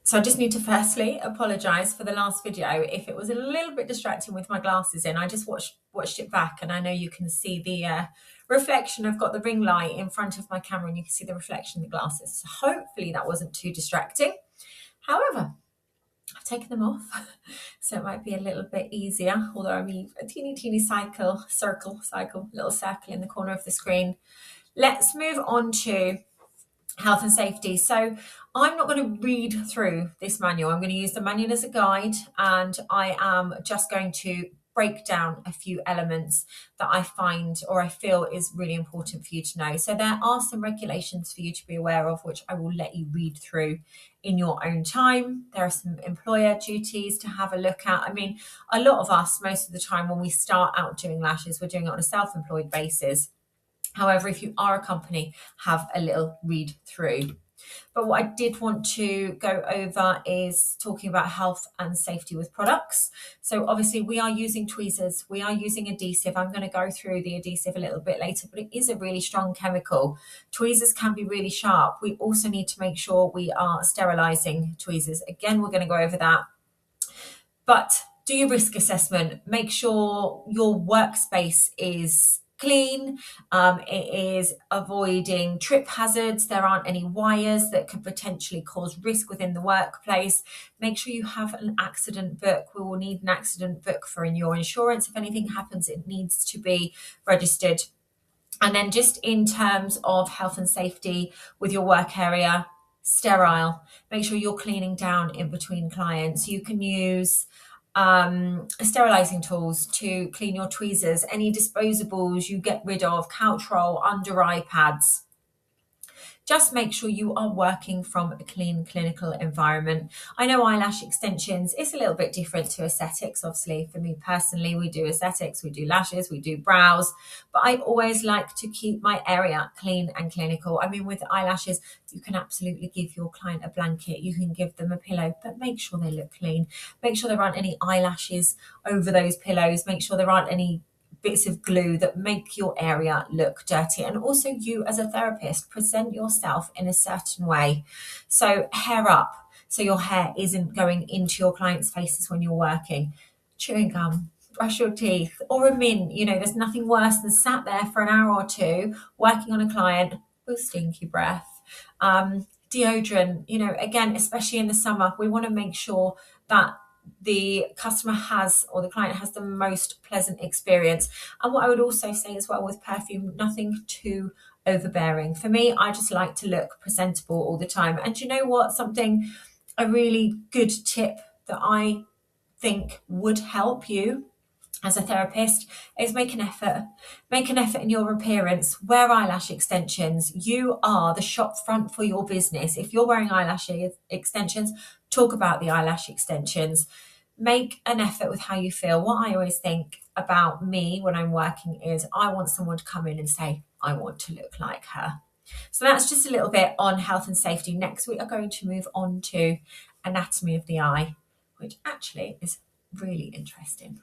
So I just need to firstly apologise for the last video. If it was a little bit distracting with my glasses in, I just watched it back, and I know you can see the reflection. I've got the ring light in front of my camera and you can see the reflection of the glasses. So hopefully that wasn't too distracting. However, I've taken them off, so it might be a little bit easier, although I mean a teeny little circle in the corner of the screen. Let's move on to health and safety. So I'm not going to read through this manual. I'm going to use the manual as a guide, and I am just going to break down a few elements that I find or I feel is really important for you to know. So there are some regulations for you to be aware of, which I will let you read through in your own time. There are some employer duties to have a look at. I mean, a lot of us, most of the time when we start out doing lashes, we're doing it on a self-employed basis. However, if you are a company, have a little read through. But what I did want to go over is talking about health and safety with products. So obviously we are using tweezers, we are using adhesive. I'm going to go through the adhesive a little bit later, but it is a really strong chemical. Tweezers can be really sharp. We also need to make sure we are sterilising tweezers. Again, we're going to go over that. But do your risk assessment. Make sure your workspace is clean. It is avoiding trip hazards. There aren't any wires that could potentially cause risk within the workplace. Make sure you have an accident book. We will need an accident book for your insurance. If anything happens, it needs to be registered. And then just in terms of health and safety with your work area, sterile. Make sure you're cleaning down in between clients. You can use sterilizing tools to clean your tweezers, any disposables you get rid of, couch roll, under eye pads. Just make sure you are working from a clean clinical environment. I know eyelash extensions is a little bit different to aesthetics. Obviously, for me personally, we do aesthetics, we do lashes, we do brows, but I always like to keep my area clean and clinical. I mean, with eyelashes, you can absolutely give your client a blanket, you can give them a pillow, but make sure they look clean. Make sure there aren't any eyelashes over those pillows. Make sure there aren't any bits of glue that make your area look dirty. And also, you as a therapist, present yourself in a certain way. So hair up, so your hair isn't going into your clients' faces when you're working. Chewing gum, brush your teeth, or a mint. You know, there's nothing worse than sat there for an hour or two working on a client with stinky breath. Deodorant, you know, again, especially in the summer, we want to make sure that the customer has, or the client has, the most pleasant experience. And what I would also say as well with perfume, nothing too overbearing. For me, I just like to look presentable all the time. And you know what? A really good tip that I think would help you as a therapist is make an effort. Make an effort in your appearance. Wear eyelash extensions. You are the shop front for your business. If you're wearing eyelash extensions, talk about the eyelash extensions. Make an effort with how you feel. What I always think about me when I'm working is I want someone to come in and say, I want to look like her. So that's just a little bit on health and safety. Next, we are going to move on to anatomy of the eye, which actually is really interesting.